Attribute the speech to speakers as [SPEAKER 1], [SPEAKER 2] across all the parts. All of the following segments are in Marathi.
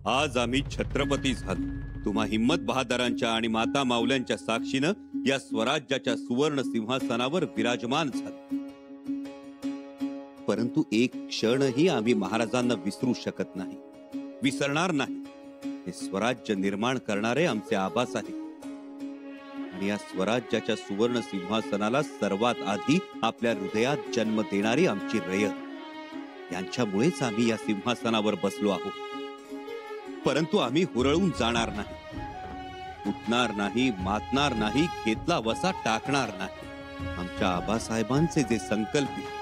[SPEAKER 1] आज आम्ही छत्रपती झालो। तुम्हा हिम्मत बहादरांच्या आणि माता माऊल्यांच्या साक्षीनं या स्वराज्याच्या सुवर्ण सिंहासनावर विराजमान झालो। परंतु एक क्षणही आम्ही महाराजांना विसरू शकत नाही, विसरणार नाही। हे स्वराज्य निर्माण करणारे आमचे आबासाहेब आणि या स्वराज्याच्या सुवर्ण सिंहासनाला सर्वात आधी आपल्या हृदयात जन्म देणारी आमची रयत, यांच्यामुळेच आम्ही या सिंहासनावर बसलो आहोत। परंतु आम्ही हुरळून जाणार नाही, उठणार नाही, मातणार नाही, घेतला वसा टाकणार नाही। आमच्या आबासाहेबांचे जे संकल्प आहे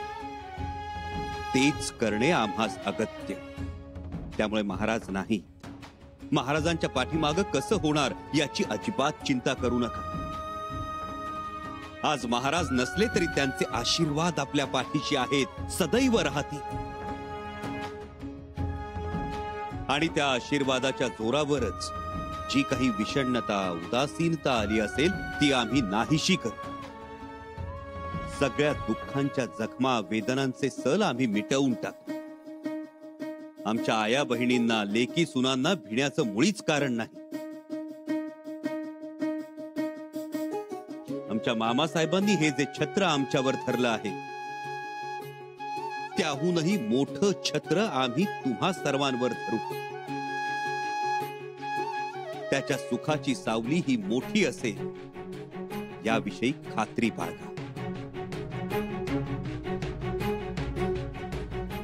[SPEAKER 1] तेच करणे आम्हास अगत्य। त्यामुळे महाराज नाही, महाराजांच्या पाठीमागं कसं होणार याची अजिबात चिंता करू नका। आज महाराज नसले तरी त्यांचे आशीर्वाद आपल्या पाठीशी आहेत, सदैव राहतील। आणि त्या आशीर्वादाच्या जोरावरच जी काही विषण्णता, उदासीनता आली असेल ती आम्ही नाहीशी करू। सगळ्या दुःखांच्या जखमा, वेदनांचे सल आम्ही मिटवून टाकू। आमच्या आया बहिणींना, लेकी सुनांना भिण्याचं मुळीच कारण नाही। आमच्या मामासाहेबांनी हे जे छत्र आमच्यावर धरलं आहे त्याहूनही मोठं छत्र आम्ही तुम्हा सर्वांवर धरू। त्याच्या सुखाची सावली ही मोठी असेल याविषयी खात्री बाळगा।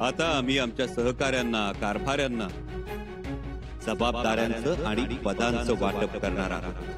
[SPEAKER 1] आता आम्ही आमच्या सहकाऱ्यांना, कारभाऱ्यांना जबाबदाऱ्यांचं आणि पदांचं वाटप करणार आहोत।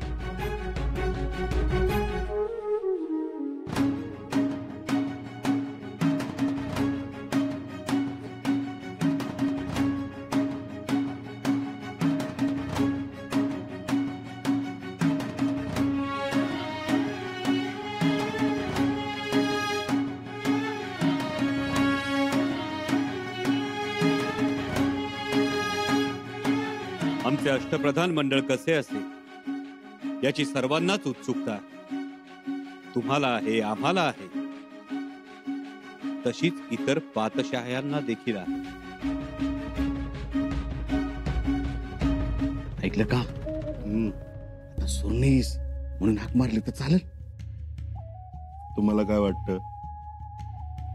[SPEAKER 1] आमचे अष्टप्रधान मंडळ कसे असेल याची सर्वांनाच उत्सुकता आहे। तुम्हाला आहे, आम्हाला आहे, तशीच इतर पातशाह्यांना देखील आहे।
[SPEAKER 2] ऐकलं का? आता सोनीस म्हणून हाक मारली तर चालेल?
[SPEAKER 3] तुम्हाला काय वाटतं,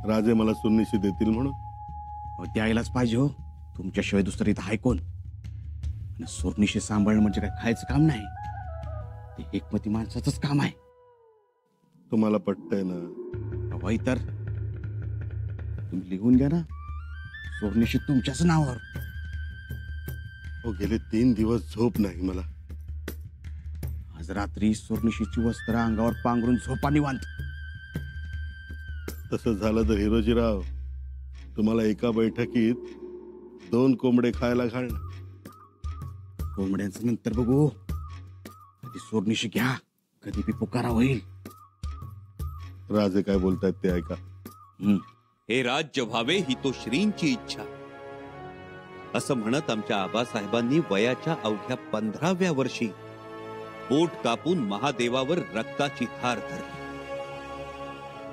[SPEAKER 3] राजे मला सुन्नीशी देतील म्हणून?
[SPEAKER 2] द्यायलाच पाहिजे हो, तुमच्याशिवाय दुसरं इथं आहे कोण? आणि सोनीशी सांभाळणं म्हणजे काय खायचं काम नाही, ते एकमती माणसाचंच काम आहे।
[SPEAKER 3] तुम्हाला पटतंय ना?
[SPEAKER 2] हवाई तर तुम्ही लिहून घ्या ना, सोनीशी तुमच्याच नावावर।
[SPEAKER 3] हो, गेले 3 दिवस झोप नाही मला।
[SPEAKER 2] आज रात्री सोनीशीची वस्त्र अंगावर पांघरून झोपा निवांत।
[SPEAKER 3] तसं झालं तर हिरोजीराव, तुम्हाला एका बैठकीत 2 कोंबडे खायला घालणं।
[SPEAKER 2] कोंबड्यांचं नंतर बघू, कधी सोनीशी घ्या, कधी बी पुकारा होईल।
[SPEAKER 3] राजे काय बोलतायत ते ऐका।
[SPEAKER 1] हे राज्य व्हावे ही तो श्रींची इच्छा, असं म्हणत आमच्या आबासाहेबांनी वयाच्या अवघ्या 15व्या वर्षी बोट कापून महादेवावर रक्ताची धार धरली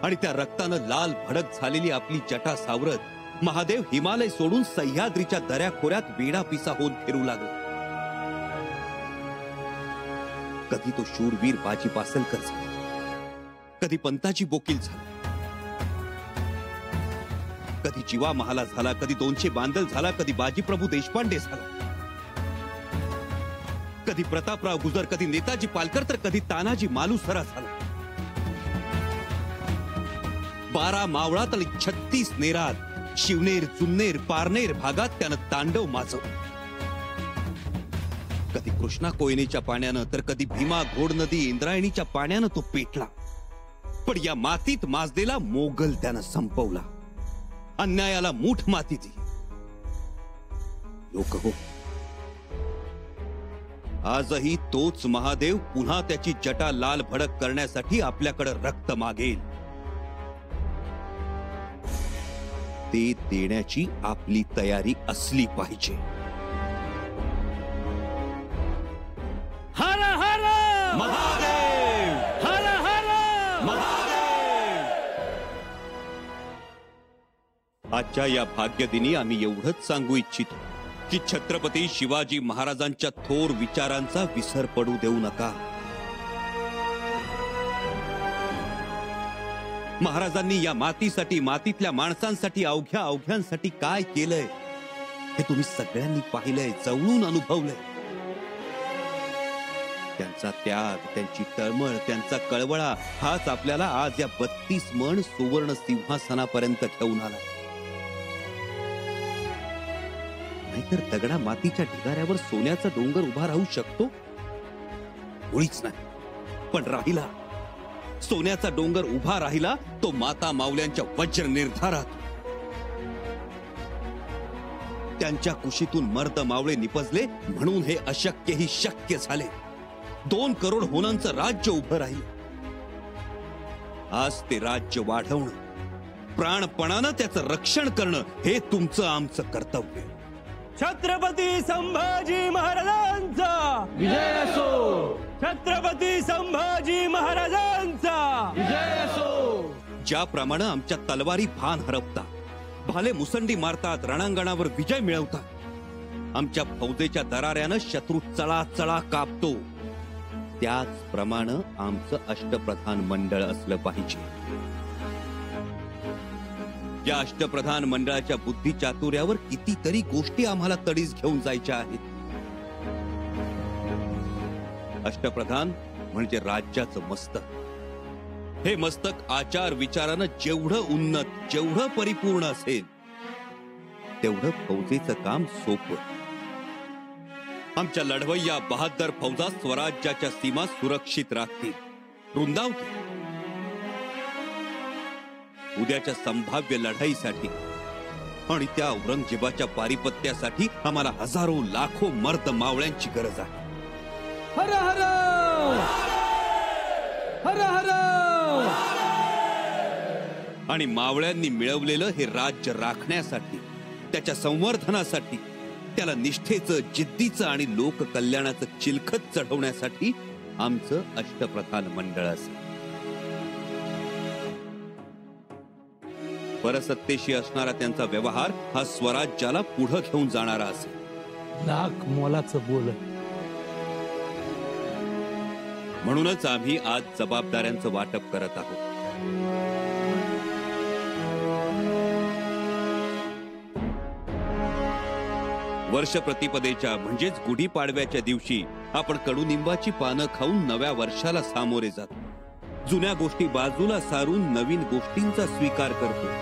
[SPEAKER 1] आणि त्या रक्तानं लाल भडक झालेली आपली जटा सावरत महादेव हिमालय सोडून सह्याद्रीच्या दऱ्याखोऱ्यात वेडा पिसा होऊन फिरू लागला। कधी तो शूरवीर बाजी पासलकर झाला, कधी पंताजी बोकील झाला, कधी जीवा महाला झाला, कधी 200 बांदल झाला, कधी बाजीप्रभू देशपांडे झाला, कधी प्रतापराव गुजर, कधी नेताजी पालकर, तर कधी तानाजी मालुसरा झाला। 12 मावळात आणि 36 नेरात, शिवनेर, जुन्नेर, पारनेर भागात त्यानं तांडव माजवलं। कधी कृष्णा कोयनेच्या पाण्यानं, तर कधी भीमा घोड नदी इंद्रायणीच्या पाण्यानं तो पेटला। पण या मातीत माजलेला मोगल त्यानं संपवला, अन्यायाला मूठ माती दिली। लोक हो, आजही तोच महादेव पुन्हा त्याची जटा लाल भडक करण्यासाठी आपल्याकडे रक्त मागेल। ते देण्याची आपली तयारी असली पाहिजे।
[SPEAKER 4] हर हर
[SPEAKER 1] महादेव,
[SPEAKER 4] हर हर
[SPEAKER 1] महादेव। आजच्या या भाग्यदिनी आम्ही एवढंच सांगू इच्छितो की छत्रपती शिवाजी महाराजांच्या थोर विचारांचा विसर पडू देऊ नका. महाराजांनी या मातीसाठी, मातीतल्या माणसांसाठी, अवघ्यांसाठी काय केलंय हे तुम्ही सगळ्यांनी पाहिलंय, जवळून अनुभवलंय. त्यांचा त्याग, त्यांची तळमळ, त्यांचा कळवळा हाच आपल्याला आज या 32 मण सुवर्ण सिंहासनापर्यंत ठेवून आला. नाहीतर दगडा मातीच्या ढिगाऱ्यावर सोन्याचा डोंगर उभा राहू शकतो? मुळीच नाही. पण राहिला, सोन्याचा डोंगर उभा राहिला तो माता मावल्यांच्या वज्र निर्धारात. त्यांच्या कुशीतून मर्द मावळे निपजले म्हणून हे अशक्यही शक्य झाले. 2 करोड होनांचं राज्य उभं राहिलं. आज ते राज्य वाढवणं, प्राणपणानं त्याचं रक्षण करणं हे तुमचं आमचं कर्तव्य.
[SPEAKER 4] छत्रपती संभाजी महाराजांचा विजय असो. छत्रपती संभाजी महाराजांचा विजय असो.
[SPEAKER 1] ज्याप्रमाणे आमच्या तलवारी भान हरपतात, भाले मुसंडी मारतात, रणांगणावर विजय मिळवतात, आमच्या फौजेच्या दराऱ्यानं शत्रू चळा कापतो, त्याचप्रमाणे आमचं अष्टप्रधान मंडळ असलं पाहिजे. या अष्टप्रधान मंडळाच्या बुद्धी चातुर्यावर कितीतरी गोष्टी आम्हाला तडीस घेऊन जायच्या आहेत. अष्टप्रधान म्हणजे राज्याचं मस्तक. हे मस्तक आचार विचारानं जेवढं उन्नत, जेवढं परिपूर्ण असेल तेवढं फौजेचं काम सोपं. आमच्या लढवय्या बहादर फौजा स्वराज्याच्या सीमा सुरक्षित राखतील, रुंदावतील. उद्याच्या संभाव्य लढाईसाठी आणि त्या औरंगजेबाच्या पारिपत्यासाठी आम्हाला हजारो लाखो मर्द मावळ्यांची गरज आहे.
[SPEAKER 4] हर हर हर हर.
[SPEAKER 1] आणि मावळ्यांनी मिळवलेलं हे राज्य राखण्यासाठी, त्याच्या संवर्धनासाठी, त्याला निष्ठेचं, जिद्दीचं आणि लोककल्याणाचं चिलखत चढवण्यासाठी आमचं अष्टप्रधान मंडळ असेल. परसत्तेशी असणारा त्यांचा व्यवहार हा स्वराज्याला पुढे घेऊन जाणारा असेल.
[SPEAKER 4] लाख मोलाचं बोल.
[SPEAKER 1] म्हणूनच आम्ही आज जबाबदाऱ्यांचं वाटप करत आहोत. वर्ष प्रतिपदेच्या म्हणजेच गुढीपाडव्याच्या दिवशी आपण कडुनिंबाची पानं खाऊन नव्या वर्षाला सामोरे जातो. जुन्या गोष्टी बाजूला सारून नवीन गोष्टींचा स्वीकार करतो.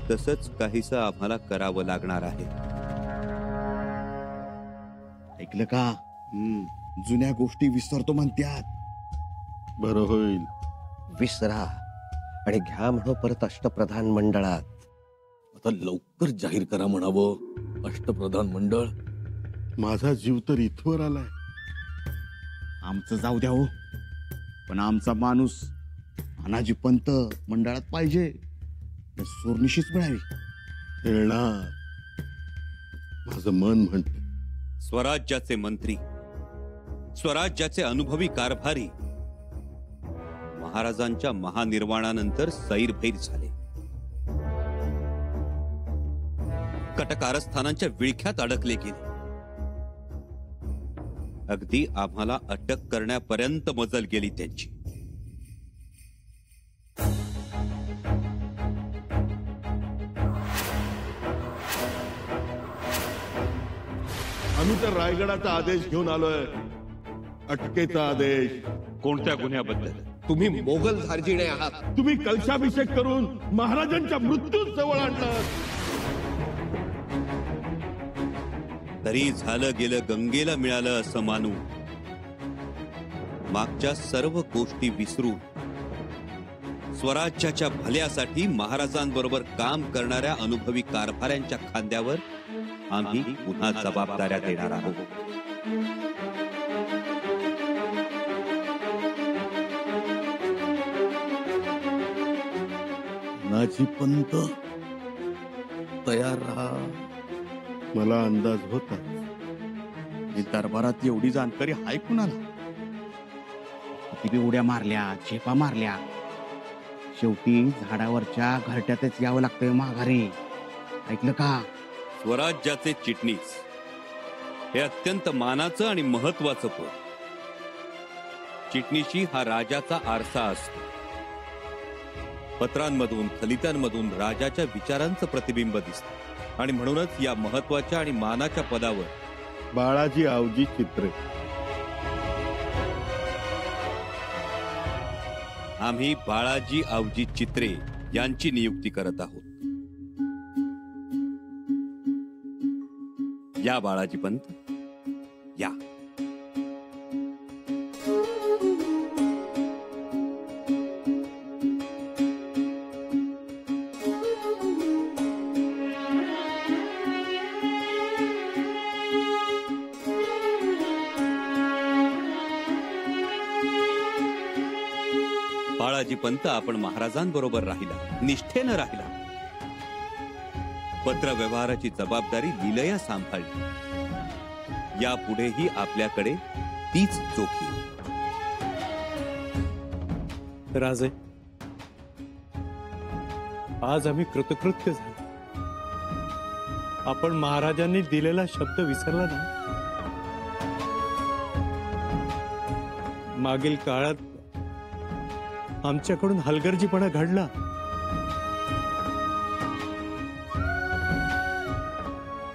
[SPEAKER 1] तसंच काहीसं आम्हाला करावं लागणार आहे.
[SPEAKER 2] ऐकलं का? जुन्या गोष्टी विसरतो म्हणत्यात.
[SPEAKER 3] बरं होईल.
[SPEAKER 5] विसरा आणि घ्या म्हणो परत अष्टप्रधान मंडळात.
[SPEAKER 6] आता लवकर जाहीर करा म्हणावं अष्टप्रधान मंडळ.
[SPEAKER 3] माझा जीव तर इथवर आलाय.
[SPEAKER 2] आमचं जाऊ द्या हो, पण आमचा माणूस अनाजी पंत मंडळात पाहिजे. सोरनिशीच मिळावी.
[SPEAKER 3] येणार. माझं मन म्हणत.
[SPEAKER 1] स्वराज्याचे मंत्री, स्वराज्याचे अनुभवी कारभारी महाराजांच्या महानिर्वाणानंतर सैरभैर झाले. कटकारस्थानांच्या विळख्यात अडकले गेले. अगदी आम्हाला अटक करण्यापर्यंत मजल गेली त्यांची.
[SPEAKER 3] आम्ही तर रायगडाचा आदेश घेऊन आलोय. अटकेचा आदेश.
[SPEAKER 1] कोणत्या गुन्ह्याबद्दल?
[SPEAKER 5] तुम्ही मोगल धार्जिणे आहात.
[SPEAKER 3] तुम्ही कलशाभिषेक करून महाराजांच्या मृत्यू जवळ आणलं.
[SPEAKER 1] तरी झालं गेलं गंगेला मिळालं असं मानू. मागच्या सर्व गोष्टी विसरून स्वराज्याच्या भल्यासाठी महाराजांबरोबर काम करणाऱ्या अनुभवी कारभाऱ्यांच्या खांद्यावर आम्ही पुन्हा जबाबदाऱ्या देणार आहोत.
[SPEAKER 6] नाची पंत तयार राहा.
[SPEAKER 3] मला अंदाज होता.
[SPEAKER 2] ही दरबारात एवढी जाणकारी हाय कुणाला? किती उड्या मारल्या, झेपा मारल्या, शेवटी झाडावरच्या घरट्यातच यावं लागतंय माघारी. ऐकलं का?
[SPEAKER 1] स्वराज्याचे चिटणीस हे अत्यंत मानाचं आणि महत्वाचं पद. चिटणीशी हा राजाचा आरसा असतो. पत्रांमधून फलितांमधून राजाच्या विचारांचं प्रतिबिंब दिसतं आणि म्हणूनच या महत्वाच्या आणि मानाच्या पदावर
[SPEAKER 3] बाळाजी आवजी चित्रे.
[SPEAKER 1] आम्ही बाळाजी आवजी चित्रे यांची नियुक्ती करत आहोत. या बाळाजी पंत, या. बाळाजी पंत आपण महाराजांबरोबर राहिला, निष्ठेनं राहिला. पत्र व्यवहाराची जबाबदारी लीलया सांभाळली. यापुढेही आपल्याकडे तीच चोखी.
[SPEAKER 4] राजे, आज आम्ही कृतकृत्य झालो. आपण महाराजांनी दिलेला शब्द विसरला ना. मागील काळात आमच्याकडून हलगर्जीपणा घडला.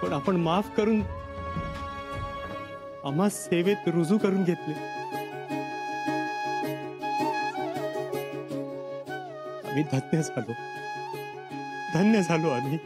[SPEAKER 4] पण आपण माफ करून आम्हा सेवेत रुजू करून घेतले. आम्ही धन्य झालो आम्ही.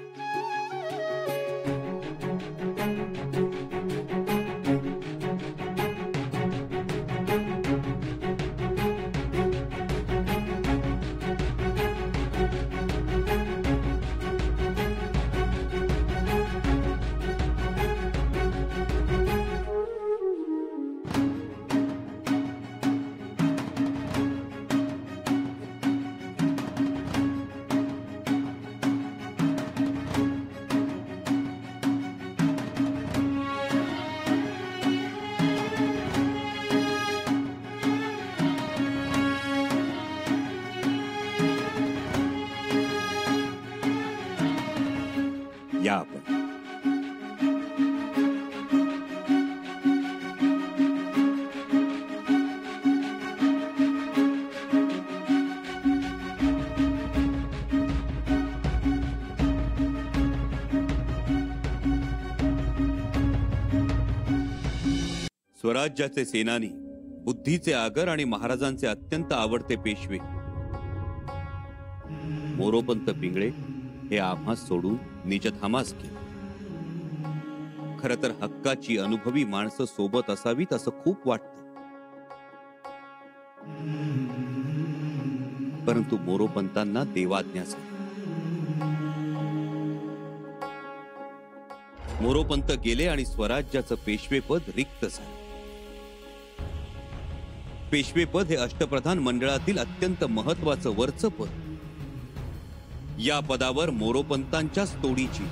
[SPEAKER 1] या आपण. स्वराज्याचे सेनानी, बुद्धीचे आगर आणि महाराजांचे अत्यंत आवडते पेशवे मोरोपंत पिंगळे हे आम्हा सोडून निजधामास गेले. खर तर हक्काची अनुभवी माणसं सोबत असावीत असं खूप वाटतं. परंतु मोरोपंतांना देवाज्ञा झाली. मोरोपंत गेले आणि स्वराज्याचं पेशवेपद रिक्त झालं. पेशवेपद हे अष्टप्रधान मंडळातील अत्यंत महत्वाचं वरचं पद. या पदावर मोरोपंतांच्याच तोडीची,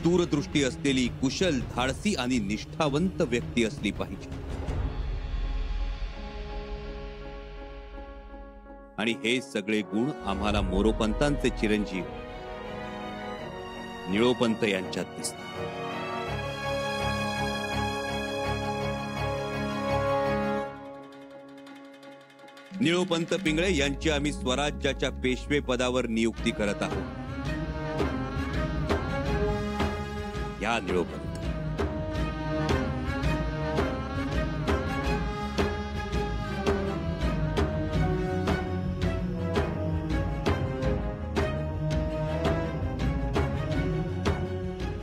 [SPEAKER 1] दूरदृष्टी असलेली, कुशल, धाडसी आणि निष्ठावंत व्यक्ती असली पाहिजे. आणि हे सगळे गुण आम्हाला मोरोपंतांचे चिरंजीव निळोपंत यांच्यात दिसतात. निळोपंत पिंगळे यांची आम्ही स्वराज्याच्या पेशवे पदावर नियुक्ती करत आहोत. या निळोपंत.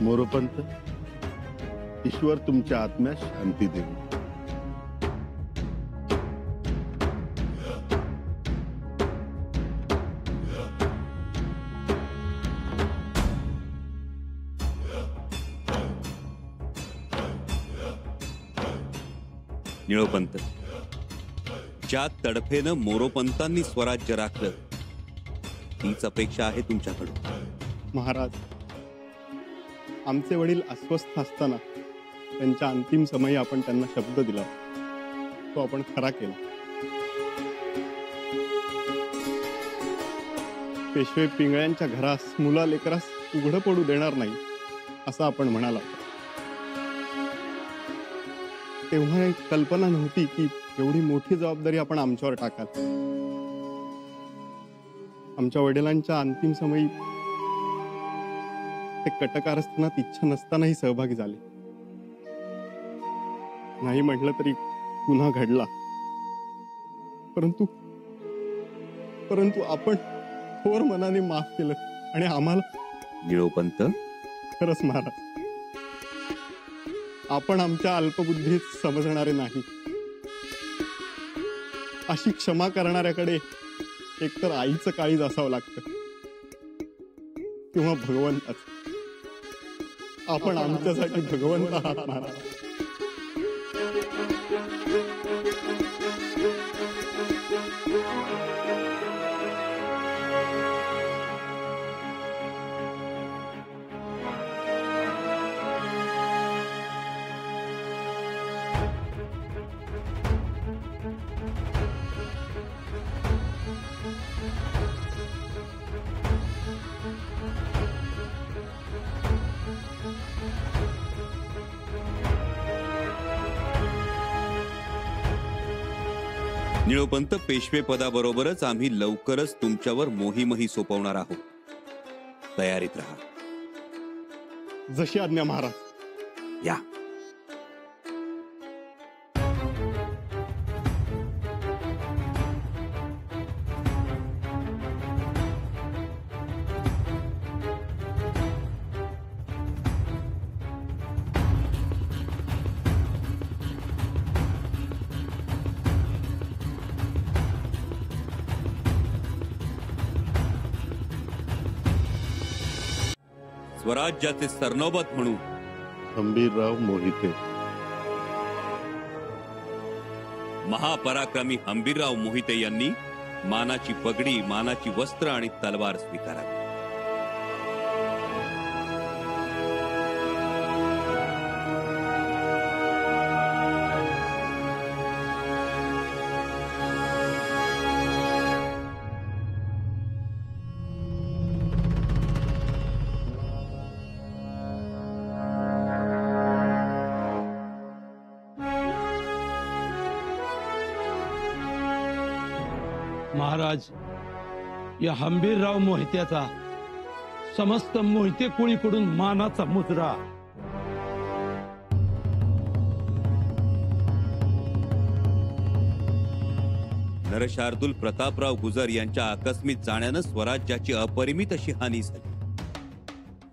[SPEAKER 3] मोरोपंत, ईश्वर तुमच्या आत्म्यास शांती देऊ.
[SPEAKER 1] निळोपंत, ज्या तडफेनं मोरोपंतांनी स्वराज्य राखलं तीच अपेक्षा आहे तुमच्याकडून.
[SPEAKER 7] महाराज, आमचे वडील अस्वस्थ असताना त्यांच्या अंतिम समयी आपण त्यांना शब्द दिला, तो आपण खरा केला. पेशवे पिंगळ्यांच्या घरास, मुला लेकरास उघडं पडू देणार नाही असं आपण म्हणाला होता. तेव्हा एक कल्पना नव्हती की एवढी मोठी जबाबदारी आपण आमच्यावर टाकाल. आमच्या वडिलांच्या अंतिम समयी ते कटकारस्थानात इच्छा नसतानाही सहभागी झाले. नाही म्हटलं तरी गुन्हा घडला, परंतु आपण थोर मनाने माफ केलं आणि आम्हाला
[SPEAKER 1] निळोपंत,
[SPEAKER 7] खरंच महाराज, आपण आमच्या अल्पबुद्धीत समजणारे नाही. अशी क्षमा करणाऱ्याकडे एकतर आईचं काळीज असावं लागतं किंवा भगवंताच. आपण आमच्यासाठी भगवंत आहात महाराज.
[SPEAKER 1] निळोपंत, पेशवे पदाबरोबरच आम्ही लवकरच तुमच्यावर मोहीमही सोपवणार आहोत. तयारीत राहा.
[SPEAKER 7] जशी आज्ञा महाराज.
[SPEAKER 1] या. स्वराज्याचे सरनोबत म्हणून
[SPEAKER 3] हंबीरराव मोहिते.
[SPEAKER 1] महापराक्रमी हंबीरराव मोहिते यांनी मानाची पगडी, मानाची वस्त्र आणि तलवार स्वीकारावी.
[SPEAKER 8] महाराज, या हंबीरराव मोहित्याचा समस्त मोहिते कुळीकडून मानाचा मुजरा.
[SPEAKER 1] नरशार्दूल प्रतापराव गुजर यांच्या आकस्मिक जाण्यानं स्वराज्याची अपरिमित अशी हानी झाली.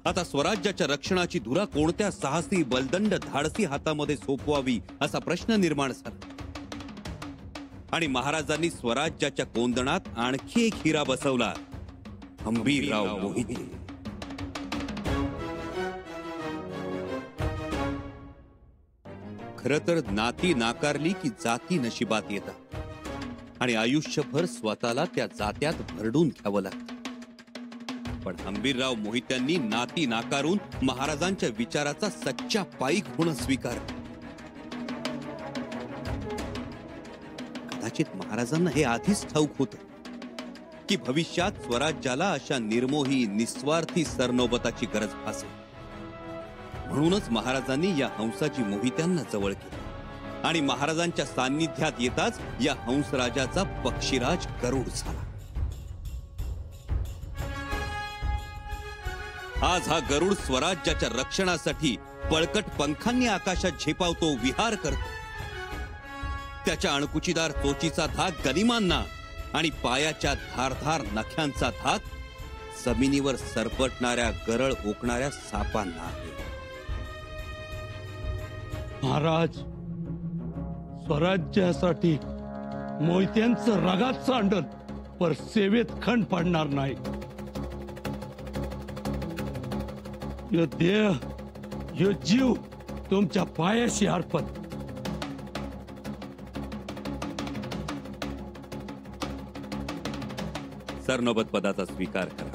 [SPEAKER 1] आता स्वराज्याच्या रक्षणाची धुरा कोणत्या साहसी, बलदंड, धाडसी हातामध्ये सोपवावी असा प्रश्न निर्माण झाला. आणि महाराजांनी स्वराज्याच्या कोंदणात आणखी एक हिरा बसवला, हंबीरराव मोहिते. खर तर नाती नाकारली की जाती नशिबात येतात आणि आयुष्यभर स्वतःला त्या जात्यात भरडून घ्यावं लागतं. पण हंबीरराव मोहित्यांनी नाती नाकारून महाराजांच्या विचाराचा सच्चा पाईक होणं स्वीकारलं. कदाचित महाराजांना हे आधीच ठाऊक होतं की भविष्यात स्वराज्याला अशा निर्मोही, निस्वार्थी सरनोबताची गरज भासेल. म्हणूनच महाराजांनी या हंसाची मोहित्यांना जवळ केली आणि महाराजांच्या सान्निध्यात येताच या हंसराजाचा पक्षीराज गरुड झाला. आज हा गरुड स्वराज्याच्या रक्षणासाठी बळकट पंखांनी आकाशात झेपावतो, विहार करतो. त्याच्या अणकुचीदार चोचीचा धाक गनिमांना आणि पायाच्या धारधार नख्यांचा धाक जमिनीवर सरपटणाऱ्या, गरळ ओकणाऱ्या सापांना आहे.
[SPEAKER 8] महाराज, स्वराज्यासाठी मोहित्यांचं रगात सांडल पर सेवेत खंड पडणार नाही. यो देह, यो जीव तुमच्या पायाशी अर्पण.
[SPEAKER 1] सरनोबत पदाचा स्वीकार करा.